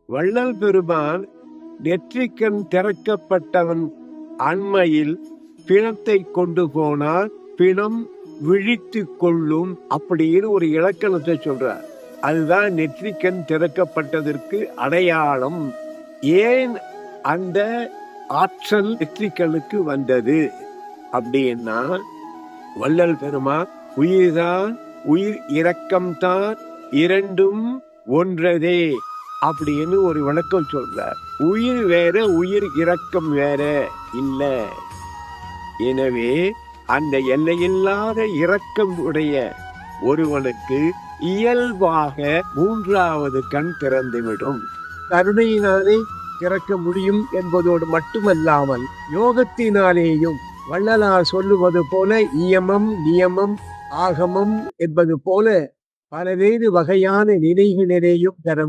வள்ளல் பெருமான் நெற்றிக்கண் திறக்கப்பட்டவன் அண்மையில் பிணத்தை கொண்டு போனால் பிணம் விழித்து கொள்ளும் அப்படின்னு ஒரு இலக்கணத்தை சொல்றார். அதுதான் நெற்றிக்கண் திறக்கப்பட்டதற்கு அடையாளம். ஏன் அந்த ஆற்றல் நெற்றிக்கண்ணுக்கு வந்தது அப்படின்னா, வள்ளல் பெருமான் உயிர்தான் உயிர் இரக்கம்தான் இரண்டும் ஒன்றதே அப்படின்னு ஒரு விளக்கம் சொல்றார். உயிர் வேற உயிர் இரக்கம் வேற இல்ல. எனவே அந்த எல்லையில்லாத இரக்கம் உடைய ஒருவனுக்கு இயல்பாக மூன்றாவது கண் திறந்துவிடும். கருணையினாலே திறக்க முடியும் என்பதோடு மட்டுமல்லாமல் யோகத்தினாலேயும் வள்ளலார் சொல்லுவது போல இயமம் நியமம் ஆகமம் என்பது போல பலவேறு வகையான நிலைகளிலேயும் பெற